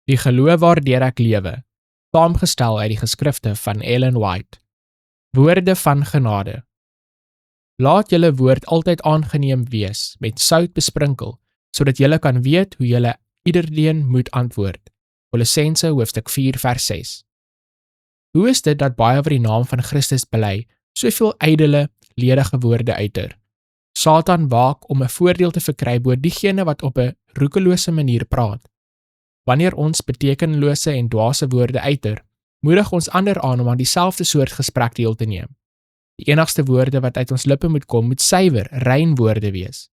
Die geloof waardeur ek lewe, saamgestel uit die geskrifte van Ellen White. Woorde van genade. Laat julle woord altyd aangeneem wees, met sout besprinkel, sodat julle kan weet hoe julle iedereen moet antwoord. Kolossense hoofstuk 4 vers 6. Hoe is dit dat baie wat die naam van Christus bely, soveel ydelle, ledige woorde uiter? Satan waak om 'n voordeel te verkry bo diegene wat op 'n roekelose manier praat. Wanneer ons betekenlose en dwaase woorde uiter, moedig ons ander aan om aan dieselfde soort gesprek deel te neem. Die enigste woorde wat uit ons lippe moet kom, moet suiwer, rein woorde wees.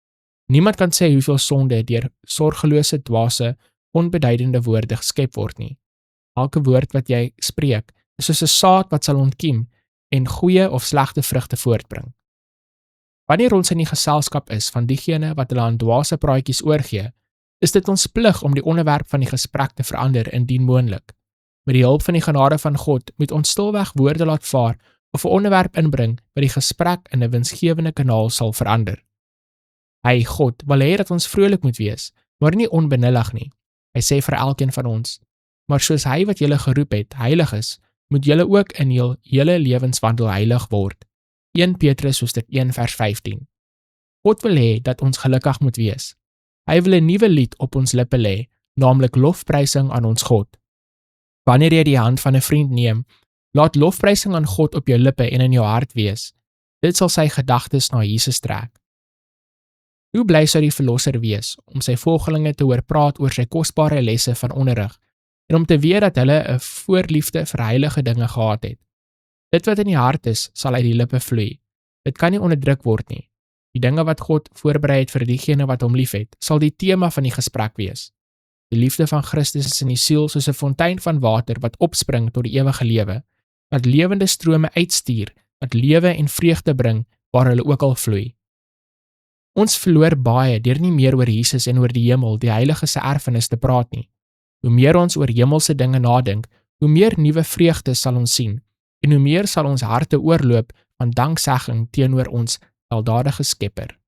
Niemand kan sê hoeveel sonde deur sorgelose, dwaase, onbeduidende woorde geskep word nie. Elke woord wat jy spreek, is soos 'n saad wat sal ontkiem en goeie of slegte vrugte voortbring. Wanneer ons in die geselskap is van diegene wat hulle aan dwaase praatjies oorgee, is dit ons plig om die onderwerp van die gesprek te verander indien moontlik. Met die hulp van die genade van God moet ons stilweg woorde laat vaar of 'n onderwerp inbring wat die gesprek in 'n winsgewende kanaal sal verander. Hy, God, wil hê dat ons vrolik moet wees, maar nie onbenullig nie. Hy sê vir elkeen van ons, maar soos hy wat julle geroep het, heilig is, moet julle ook in jul hele lewenswandel heilig word. 1 Petrus hoofstuk 1 vers 15. God wil hê dat ons gelukkig moet wees. Hy wil 'n nuwe lied op ons lippe lê, naamlik lofprysing aan ons God. Wanneer jy die hand van 'n vriend neem, laat lofprysing aan God op jou lippe en in jou hart wees. Dit sal sy gedagtes na Jesus trek. Hoe bly sou die verlosser wees om sy volgelinge te hoor praat oor sy kosbare lesse van onderrig en om te weet dat hulle 'n voorliefde vir heilige dinge gehad het. Dit wat in die hart is, sal uit die lippe vloei. Dit kan nie onderdruk word nie. Die dinge wat God voorberei het vir diegene wat hom liefhet, sal die tema van die gesprek wees. Die liefde van Christus is in die siel soos 'n fontein van water wat opspring tot die ewige lewe, wat lewende strome uitstuur, wat lewe en vreugde bring waar hulle ook al vloei. Ons verloor baie deur nie meer oor Jesus en oor die hemel, die heilige se erfenis te praat nie. Hoe meer ons oor hemelse dinge nadink, hoe meer nuwe vreugde sal ons sien, en hoe meer sal ons harte oorloop van danksegging teenoor ons weldadige Skepper.